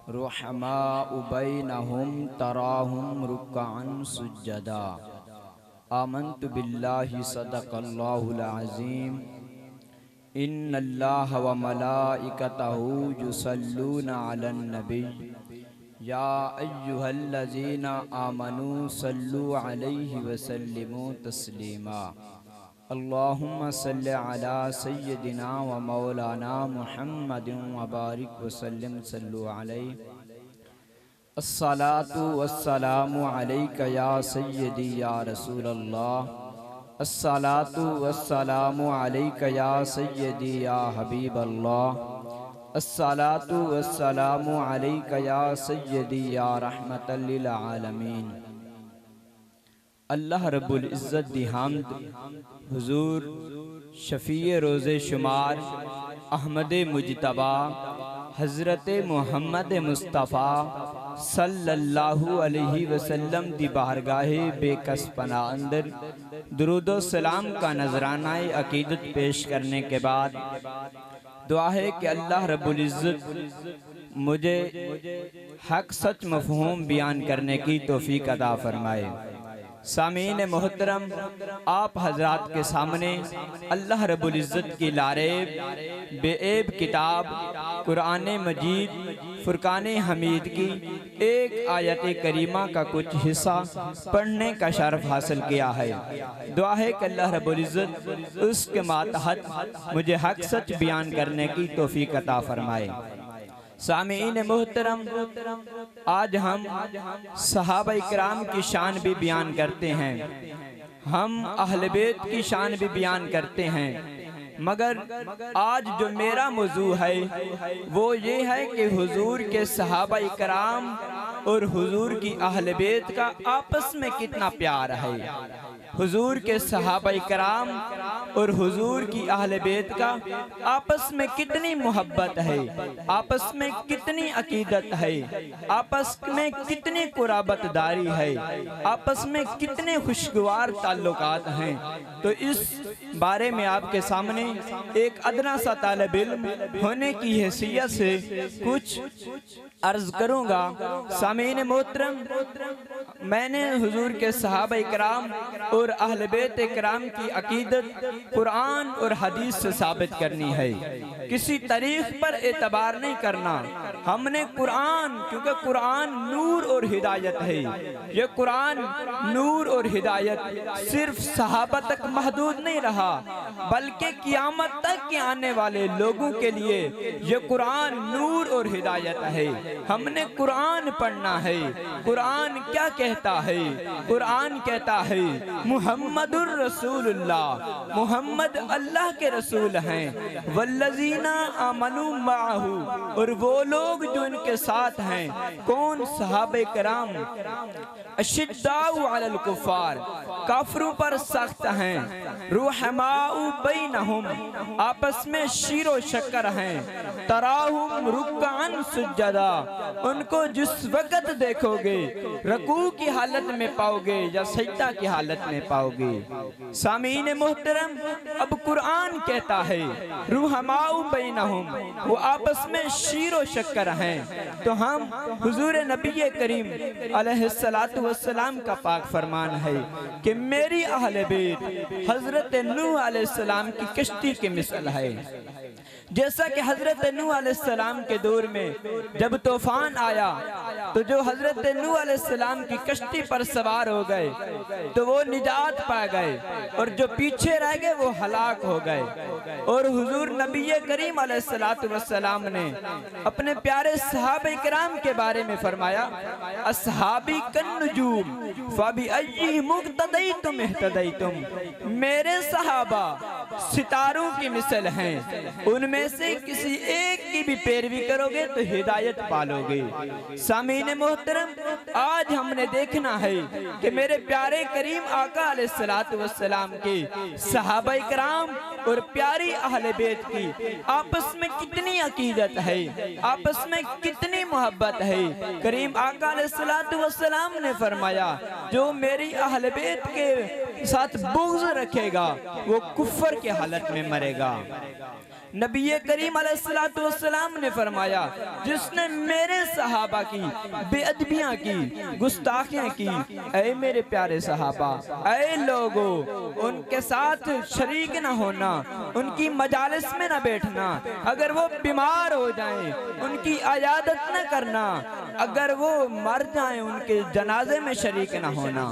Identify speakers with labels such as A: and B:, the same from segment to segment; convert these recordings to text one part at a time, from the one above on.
A: रुहमाउ बैनहुम तराहुम रुक्अन सुज्जदा। आमन्तु बिल्लाहि सदक़ल्लाहुल अज़ीम। इन्नल्लाह व मलाइकतहु युसल्लूना अलन नबी या अय्युहल्लज़ीना आमनू सल्लु अलैहि व सल्लिमू तस्लीमा। अल्लाहुम्मा सल्लि अला सय्यदिना व मौलाना मुहम्मदिन व बारिक व सल्लिम सल्लु अलैहि। अस्सलातु वस्सलामु अलैका या सय्यदी या रसूलल्लाह। अस्सलातु वस्सलामु अलैका या सय्यदी या हबीबल्लाह। अस्सलातु वस्सलामु अलैका या सय्यदी या रहमतल लिल आलमीन। अल्लाह रब्बुल इज़्ज़त दी हाम्द हुजूर शफ़ीए रोज़े शुमार अहमद मुजतबा हज़रत मुहम्मद मुस्तफ़ा सल्लल्लाहु अलैहि वसल्लम दी बारगाहे बेकस पना अंदर दुरूदो सलाम का नजराना अकीदत पेश करने के बाद दुआ है कि अल्लाह रब्बुल इज़्ज़त मुझे हक सच मफ़हूम बयान करने की तौफ़ीक अता फरमाए। सामीन मोहतरम, आप हजरात के सामने अल्लाह रब्बुल इज़्ज़त की लारेब बेऐब किताब कुरान मजीद फुरकान हमीद की एक आयत करीमा का कुछ हिस्सा पढ़ने का शर्फ हासिल किया है। दुआ है कि अल्लाह रब्बुल इज़्ज़त उसके मातहत मुझे हक सच बयान करने की तौफ़ीक अता फरमाए। सामीन मोहतरम, आज हम सहाबा इकराम की शान भी बयान करते हैं, हम अहले बैत की शान भी बयान करते हैं, मगर आज जो मेरा मौजू है वो ये है कि हुजूर के सहाबा इकराम और हुजूर की अहले बैत का आपस में कितना प्यार है, हुजूर के सहाबा इकराम और हुजूर की अहले बैत का आपस में कितनी मोहब्बत है, आपस में कितनी अकीदत है, आपस में कितनी कुराबतदारी है, आपस में कितने खुशगवार ताल्लुकात हैं। तो इस बारे में आपके सामने एक अदना सा तालिब इल्म होने की हैसियत से कुछ अर्ज करूंगा। सामीन मोहतरम, मैंने हुजूर के सहाबा इकराम और अहले बैत इकराम की अकीदत कुरान और हदीस से साबित करनी है, किसी तारीख पर एतबार नहीं करना। हमने कुरान, क्योंकि कुरान नूर और हिदायत है, ये कुरान नूर और हिदायत सिर्फ सहाबा तक महदूद नहीं रहा, बल्कि क़यामत तक के आने वाले लोगों के लिए ये कुरान नूर और हिदायत है। हमने कुरान पढ़ना है। कुरान क्या कहता है? कुरान कहता है मुहम्मदुर रसूलुल्लाह, मुहम्मद अल्लाह के रसूल हैं, वल्लज़ीना आमनू माहू, और वो लोग जो इनके साथ हैं। कौन? सहाबे कराम। अशिद्दाउ अलल कुफ़ार, काफिरों पर सख्त हैं। रुहमाउ बैनहुम, आपस में शीरो शक्कर हैं। तराहुम रुक्अन सुज्जदा, उनको जिस वक़्त देखोगे रकू की हालत में पाओगे या सजदा की हालत में पाओगे। सामीन मोहतरम, अब कुरान कहता है रुहमाउ बैनहुम, वो आपस में शीरो शक्कर हैं। तो हम हुजूर नबी करीम अलैहिस्सलातु वस्सलाम का पाक फरमान है कि मेरी अहले बैत हजरत नूह अलैहिस्सलाम की कश्ती के मिसल है। जैसा कि हजरत नूह अलैहिस्सलाम के दौर में जब तूफान आया तो जो हजरत नूह अलैहिस्सलाम की कश्ती पर सवार हो गए तो वो निजात पा गए, और जो पीछे रह गए वो हलाक हो गए। और हुजूर नबी करीम अलैहिस्सलातु वस्सलाम ने अपने प्यारे सहाबा किराम के बारे में फरमाया, अस्हाबी कन्नुजूम फबिअय्यिहिम मुक़्तदैतुम इह्तदैतुम, मेरे सहाबा सितारों की मिसल हैं, उनमें से किसी एक की भी पैरवी करोगे तो हिदायत पालोगे। सामीन मोहतरम, आज हमने देखना है कि मेरे प्यारे करीम आका अलैहिस्सलातु वस्सलाम के सहाबा इकराम और प्यारी अहले बैत की आपस में कितनी अकीदत है, आपस में कितनी मोहब्बत है। करीम आका अलैहिस्सलातु वस्सलाम ने फरमाया, जो मेरी अहले बैत के साथ बुग़्ज़ रखेगा वो कुफ्र की हालत में मरेगा। नबी करीम अलैहिस्सलाम ने फरमाया, जिसने मेरे सहाबा की बेअदबियां की, गुस्ताखियां की, ऐ मेरे प्यारे सहाबा, ऐ लोगो, उनके साथ शरीक न होना, उनकी मजालिस में न बैठना, अगर वो बीमार हो जाएं उनकी अयादत न करना, अगर वो मर जाएं उनके जनाजे में शरीक न होना।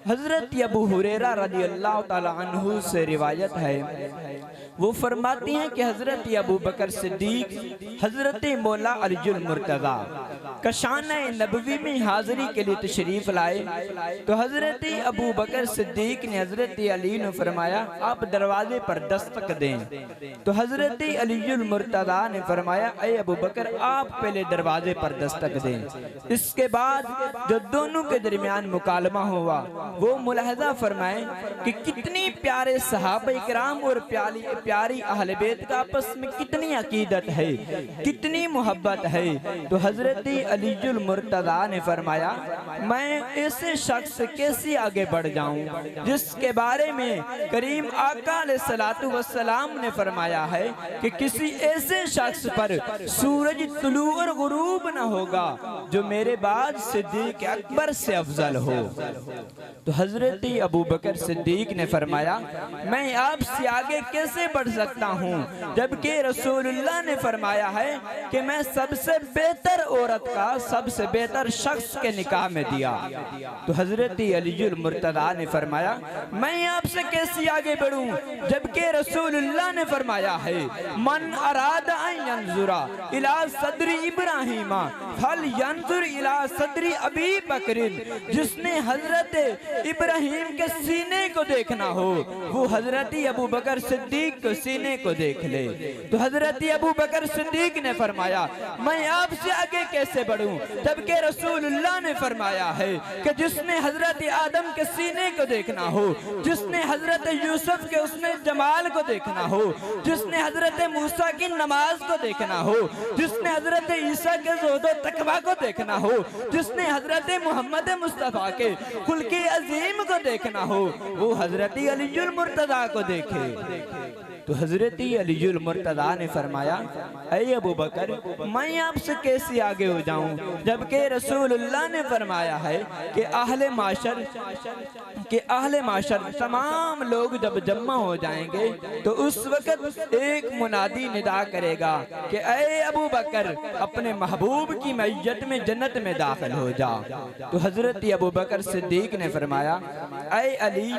A: हजरत अबू हुरैरा रज़ियल्लाहु ताला अन्हु से रिवायत है, वो फरमाती हैं कि हजरत अबू बकर सिद्दीक हजरत मौला अलीजुल मुर्तज़ा कशान नबवी में हाजिरी के लिए तशरीफ लाए, तो हजरत अबू बकर सिद्दीक ने हजरत अली ने फरमाया, आप दरवाजे पर दस्तक दें। तो हजरत अलीजुल मुर्तज़ा ने फरमाया, ऐ अबू बकर, आप पहले दरवाजे पर दस्तक दें। इसके बाद जो दोनों के दरमियान मुकालमा हुआ, वो मुलाहजा फरमाए कि कितनी प्यारे सहाबा इकराम और प्यारी अहले बैत का आपस में कितनी अकीदत है, कितनी मोहब्बत है। तो हजरत अलीजुल मुर्तज़ा ने फरमाया, मैं ऐसे शख्स से कैसे आगे बढ़ जाऊं जिसके बारे में करीम आका अलैहिस्सलातु वस्सलाम ने फरमाया है कि किसी ऐसे शख्स पर सूरज तुलू और गुरूब न होगा जो मेरे बाद सिद्दीक अकबर से अफजल हो। तो हजरत अबू बकर सिद्दीक ने फरमाया, मैं आपसे आगे कैसे बढ़ सकता हूँ जबकि रसूलुल्लाह ने फरमाया है कि मैं सबसे बेहतर औरत का सबसे बेहतर शख्स के निकाह में दिया। तो हजरत अलीजुल मुर्तज़ा ने फरमाया, मैं आपसे कैसे आगे बढ़ूं जबकि रसूलुल्लाह ने फरमाया है, मन अरादा अन यंजुरा इला सदरी इब्राहिमा फल यंजुर इला सदरी अबी बकरिन, जिसने हजरत इब्राहिम के सीने को देखना हो वो हजरत अबू बकर सिद्दीक के सीने को देख ले। तो हजरत अबू बकर सिद्दीक ने फरमाया, मैं आपसे आगे कैसे बढ़ूं जबकि रसूलुल्लाह ने फरमाया है कि जिसने हजरत आदम के सीने को देखना हो, जिसने हजरत यूसुफ के उसने जमाल को देखना हो, जिसने हजरत मूसा की नमाज को देखना हो, जिसने हजरत ईसा के ज़ुहद व तकवा को देखना हो, जिसने हजरत मोहम्मद मुस्तफ़ा के खुल्क़े अजीम को देखना हो, वो हजरत अलीजुल मुर्तज़ा को देखे। तो हजरत अलीजुल मुर्तज़ा ने फरमाया, ऐ अबू बकर, मैं आपसे कैसे आगे हो जाऊं जबकि रसूलुल्लाह ने फरमाया है कि अहले माशर तमाम लोग जब जम्मा हो जाएंगे तो उस वक्त एक मुनादी निदा करेगा कि ऐ अबू बकर, अपने महबूब की मैयत में जन्नत में दाखिल हो जा। तो हजरत अबू बकर सिद्दीक ने फरमाया, ऐ अली,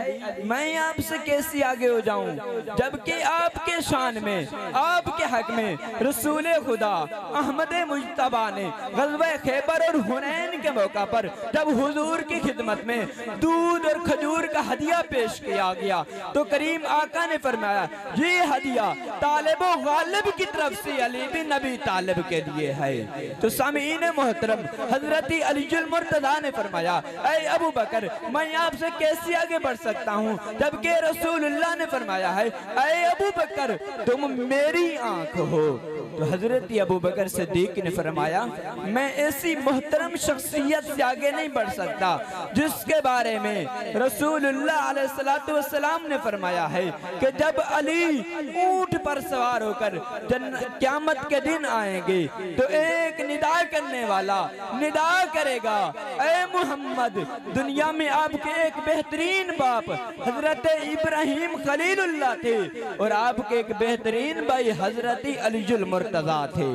A: मैं आपसे कैसे आगे हो जाऊं जबकि आपके शान में, आपके हक में रसूल खुदा अहमद मुज्तबा ने ग़ज़वा खैबर और हुनैन के मौका पर जब हुजूर की खिदमत में दूध और खजूर का हदिया पेश किया गया तो करीम आका ने फरमाया, ये हदिया तालिब गालिब की तरफ से अली बिन नबी तालिब के लिए है। तो सामीन मोहतरम, हजरत अलीजुल मुर्तज़ा ने फरमाया, ऐ अबू बकर, मैं आपसे कैसे आगे बढ़ सकता हूँ जबकि रसूलुल्लाह ने फरमाया है, ऐ अबू बकर, तुम मेरी आंख हो। तो हजरत अबू बकर सिद्दीक ने फरमाया, मैं ऐसी मोहतरम शख्सियत से आगे नहीं बढ़ सकता जिसके बारे में रसूलुल्लाह अलैहिस्सलातु वस्सलाम ने फरमाया है कि जब अली ऊंट पर सवार होकर क़यामत के दिन आएंगे तो एक निदा करने वाला निदा करेगा, ऐ मुहम्मद, दुनिया में आपके एक बेहतरीन बाप हजरत इब्राहिम खलीलुल्लाह थे और आपके एक बेहतरीन भाई हजरत अलीजुल मुर्तज़ा थे।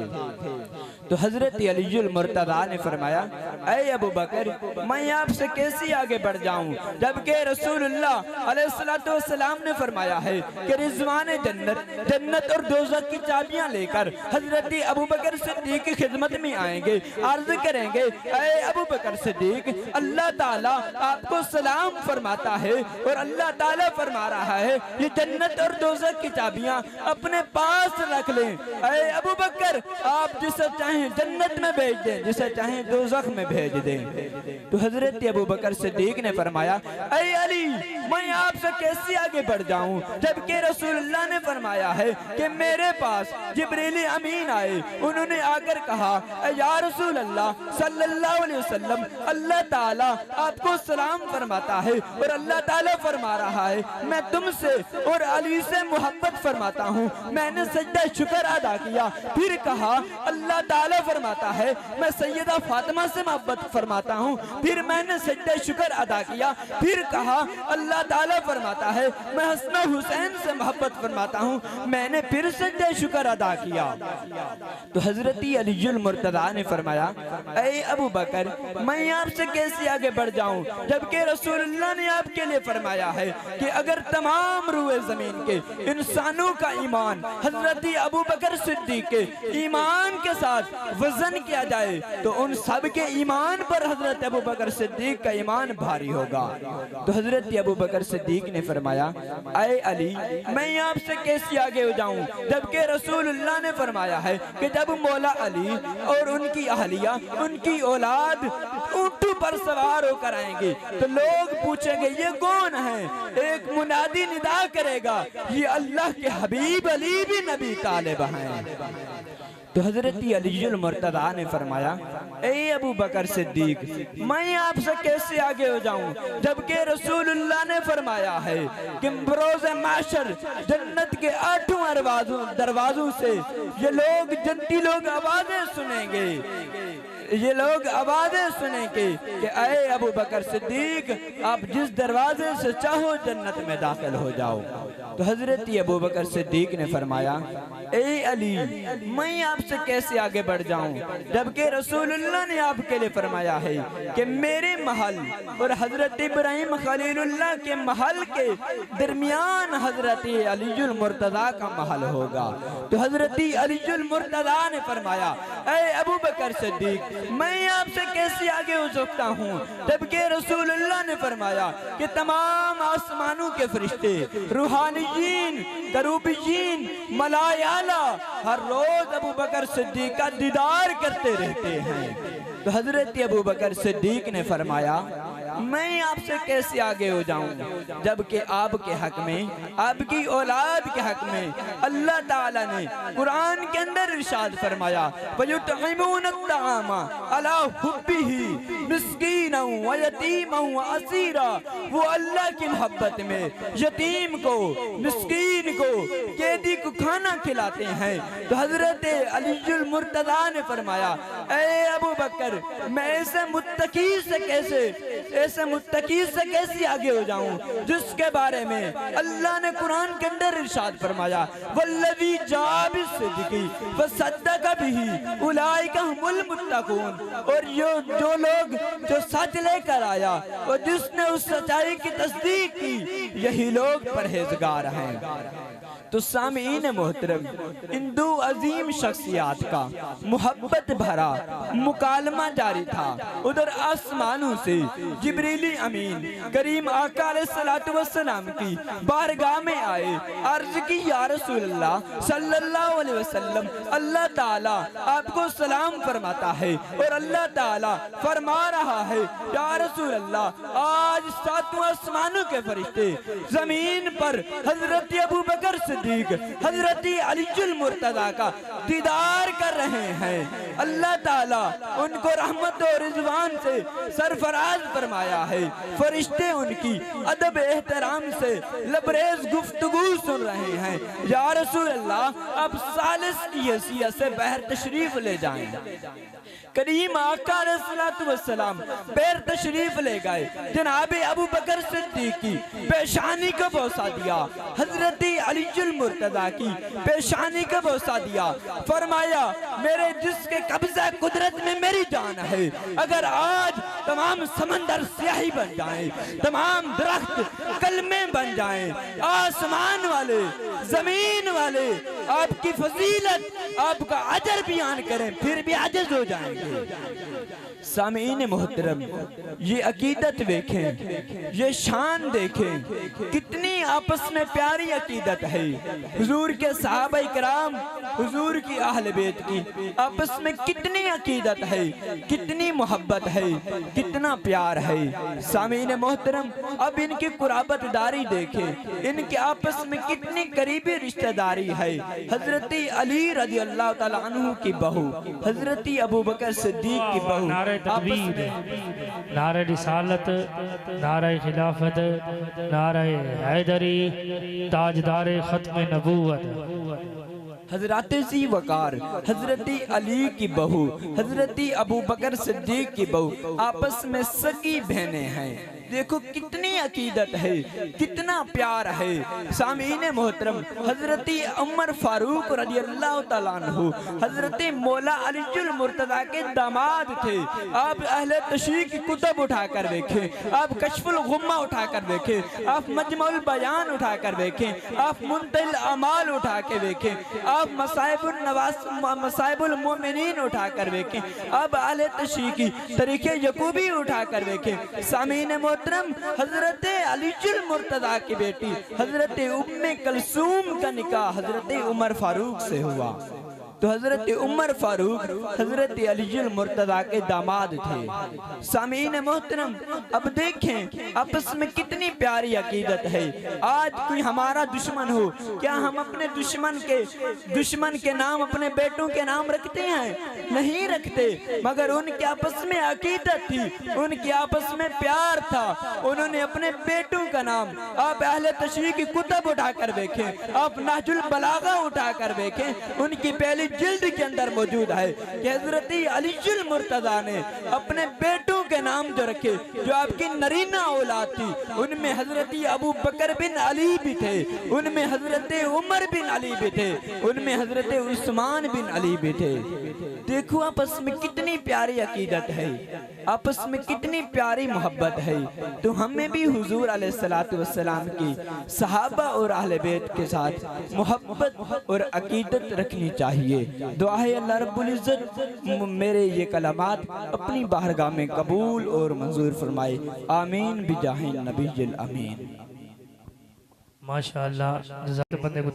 A: तो हजरत अलीजुल मुर्तज़ा ने फरमाया, ऐ अबू बकर, मैं आपसे कैसे आगे बढ़ जाऊं जबकि रसूलुल्लाह अलैहिस्सलातु वस्सलाम ने फरमाया है कि रिज़वान जन्नत और दोज़ख की चाबियां लेकर हजरत अबू बकर सिद्दीक की खिदमत में आएंगे, अर्ज करेंगे, ऐ अबू बकर सिद्दीक, अल्लाह ताला आपको सलाम फरमाता है और अल्लाह ताला फरमा रहा है ये जन्नत और दोज़ख की चाबियां अपने पास रख लें। ऐ अबू बकर, आप जिसे चाहे चाहें जन्नत में भेज दें, जिसे चाहें दोज़ख में भेज दें। तो हजरत अबू बकर सिद्दीक ने फरमाया, ऐ अली, मैं आपसे कैसे आगे बढ़ जाऊं, जबकि रसूलुल्लाह ने फरमाया है कि मेरे पास जिब्रील अमीन आए, उन्होंने आकर कहा, या रसूल अल्लाह सल्लल्लाहु अलैहि वसल्लम, अल्लाह ताला आपको सलाम फरमाता है और अल्लाह ताला फरमा रहा है मैं तुमसे और अली से मोहब्बत फरमाता हूँ। मैंने सजदा शुक्र अदा किया, फिर कहा अल्लाह ताला फरमाता है मैं सैयदा फातिमा से मोहब्बत फरमाता हूँ, फिर मैंने सजदा शुक्र अदा किया, फिर कहा अल्लाह ताला फरमाता है मैं हसन हुसैन से मोहब्बत फरमाता हूँ, मैंने फिर सजदा शुक्र अदा किया। तो हजरत अलीजुल मुर्तदा ने फरमाया, ऐ अबू बकर, मैं आपसे कैसे आगे बढ़ जाऊं, जबकि रसूलुल्लाह ने आपके लिए फरमाया है कि अगर तमाम रूए जमीन के इंसानों का ईमान हजरत अबू बकर सिद्दीक के ईमान के साथ वजन किया जाए तो उन सब के ईमान पर हजरत अबू बकर सिद्दीक का ईमान भारी होगा। तो हजरत अबू बकर सिद्दीक ने फरमाया, ऐ अली, मैं आपसे कैसे आगे हो जाऊं, जबकि रसूलुल्लाह ने फरमाया है कि जब मौला अली और उनकी अहलिया, उनकी औलाद ऊंटों पर सवार होकर आएंगे तो लोग पूछेंगे ये कौन है, एक मुनादी निदा करेगा, ये अल्लाह के हबीब अली भी नबी तालिब हैं। तो हजरत अलीजुल मुर्तदा ने फरमाया, ए अबू बकर सिद्दीक, मैं आपसे कैसे आगे हो जाऊं, जबकि रसूलुल्लाह ने फरमाया है कि रोज़े माशर जन्नत के 8 दरवाजों से ये लोग जन्नती लोग आवाजें सुनेंगे, ये लोग आवाजें सुनेंगे कि ऐ अबू बकर सिद्दीक, आप जिस दरवाजे से चाहो जन्नत में दाखिल हो जाओ। तो हजरत अबू बकर सिद्दीक ने फरमाया, ए अली, मैं आपसे कैसे आगे बढ़ जाऊं, जबकि रसूलुल्लाह ने आपके लिए फरमाया है कि मेरे महल और हजरत इब्राहिम खलीलुल्लाह के महल के दरमियान हजरत अलीजुल मुर्तदा का महल होगा। तो हजरत अलीजुल मुर्तदा ने फरमाया, ऐ अबू बकर सिद्दीक, मैं आपसे कैसे आगे हो सकता हूँ, जबकि रसूलुल्लाह ने फरमाया कि तमाम आसमानों के फरिश्ते, रूहानीयीन, करूबीयीन, मलायाला हर रोज अबू बकर सिद्दीक का दीदार करते रहते हैं। तो हजरत अबू बकर सिद्दीक ने फरमाया, मैं आपसे कैसे आगे हो जाऊं, जबकि आपके हक में, आपकी औलाद के हक में अल्लाह ताला ने कुरान के अंदर इरशाद फरमाया, वयुतइमून अत्तामा अला हुब्बिही मिस्कीनन व यतीमन व असीरा, वो अल्लाह की मोहब्बत में यतीम को, मिस्कीन को, कैदी को खाना खिलाते हैं। तो हजरत अलीजुल मुर्तदा ने फरमाया, ऐ अबू बकर, मैं ऐसे मुत्तकी से कैसे आगे हो जाऊं, जिसके बारे में अल्लाह ने कुरान के अंदर इरशाद फरमाया, वल्लज़ी जाअ बिस्सिद्क़ि वसद्दक़ बिही उलाइका हुमुल मुत्तक़ून, और जो लोग जो सच लेकर आया और जिसने उस सच्चाई की तस्दीक की, यही लोग परहेजगार हैं। तो सामीन मोहतरम, इन दो अजीम शख्सियात का मोहब्बत भरा मुकालमा जारी था। उधर आसमानों से जिब्रील अमीन करीम आका अलैहिस्सलातु वस्सलाम की बारगाह में आए, अर्ज की, या रसूलल्लाह सल्लल्लाहु अलैहि वसल्लम, अल्लाह ताला आपको सलाम फरमाता है और अल्लाह ताला फरमा रहा है, या रसूलल्लाह, आज 7 आसमानों के फरिश्ते जमीन पर हजरत अबू बकर सिद्दीक, हजरत अलीजुल मुर्तदा का दीदार कर रहे हैं। अल्लाह ताला उनको रहमत और रिजवान से सरफराज फरमाया है, फरिश्ते उनकी अदब एहतराम से लबरेज गुफ्तगू सुन रहे हैं। या रसूल अल्लाह, आप सालिस की हैसियत से बाहर तशरीफ ले जाएं। करीम आका अलैहिस्सलातु वस्सलाम पैर तशरीफ ले गए, जनाब अबू बकर सिद्दीक की पेशानी को बोसा दिया, हजरत अलीजुल मुर्तदा की पेशानी को बोसा दिया, फरमाया, मेरे जिसके कब्जा कुदरत में मेरी जान है, अगर आज तमाम समंदर स्याही बन जाएं, तमाम दरख्त कलमे बन जाएं, आसमान वाले, जमीन वाले आपकी फजीलत, आपका अजर बयान करें, फिर भी आजिज हो जाएंगे। सामीन मोहतरम, ये अकीदत देखें, ये शान देखें, कितनी आपस में प्यारी अकीदत है। हुजूर के सहाबा इकराम, हुजूर की अहले बैत की आपस में कितनी अकीदत है, कितनी मोहब्बत है, कितना प्यार है। सामीन मोहतरम, अब इनकी कुराबतदारी देखे, इनके आपस में कितनी करीबी रिश्तेदारी है। हजरत अली रज़ी अल्लाह तआला अन्हु की बहू, हजरत अबू बकर सिद्दीक की बहू,
B: नारे तकबीर, नारे रिसालत, नारे खिलाफत, नारे हैदरी, ताजदारे खत्म नबूवत।
A: हजरत सी वकार, हजरत अली की बहू, हजरत अबू बकर सिद्दीक की बहू आपस में सगी बहनें हैं। देखो कितनी अकीदत है, कितना प्यार है। सामीन मोहतरम, हजरत उमर फारूक रज़ी अल्लाह तआला अन्हु हजरत मौला अलीजुल मुर्तज़ा के दामाद थे। आप अहले तशरीह की कुतुब उठाकर देखें, आप कश्फुल गुम्मा उठाकर देखें, आप मजमुल बयान उठाकर देखें, आप मुंतहिल अमाल उठा के देखें, आप मसाइबुल नवास मसाइबुल मोमिनीन उठाकर देखें, आप अहले तशरीह की तरीके यकूबी उठाकर देखें। सामीन मोहतरम, हजरत अलीजुल मुर्तज़ा की बेटी हजरत उम्मे कलसूम का निकाह हजरत उमर फारूक से हुआ। तो हजरत उमर फारूक हजरत अलीजुल मुर्तज़ा के दामाद थे। सामीन मोहतरम, अब देखें आपस में कितनी प्यारी अकीदत है। आज कोई हमारा दुश्मन हो, क्या हम अपने दुश्मन के नाम अपने बेटों के नाम रखते हैं? नहीं रखते, मगर उनके आपस में अकीदत थी, उनके आपस में प्यार था। उन्होंने अपने बेटों का नाम, आप अहले तशरीह की कुतुब उठाकर देखें, आप नहजुल बलागा उठाकर देखें, उनकी पहली जिल्द के अंदर मौजूद है कि हजरत अलीजुल मुर्तज़ा ने अपने बेटों के नाम जो रखे, जो आपकी नरीना औलाद थी, उनमें हजरत अबू बकर बिन अली भी थे, उनमें हजरत उमर बिन अली भी थे, उनमें हजरत उस्मान बिन अली भी थे। देखो आपस में कितनी प्यारी अकीदत है, आपस में कितनी प्यारी मोहब्बत है। तो हमें भी हुजूर अलैहिस्सलातु वस्सलाम की सहाबा और अहले बैत के साथ मोहब्बत और अकीदत रखनी चाहिए। दुआ है अल्लाह रब्बुल इज्जत मेरे ये कलामात अपनी बारगाह में कबूल और मंजूर फरमाए। आमीन बिजाहिन नबील अमीन।
B: माशाअल्लाह, बंदे को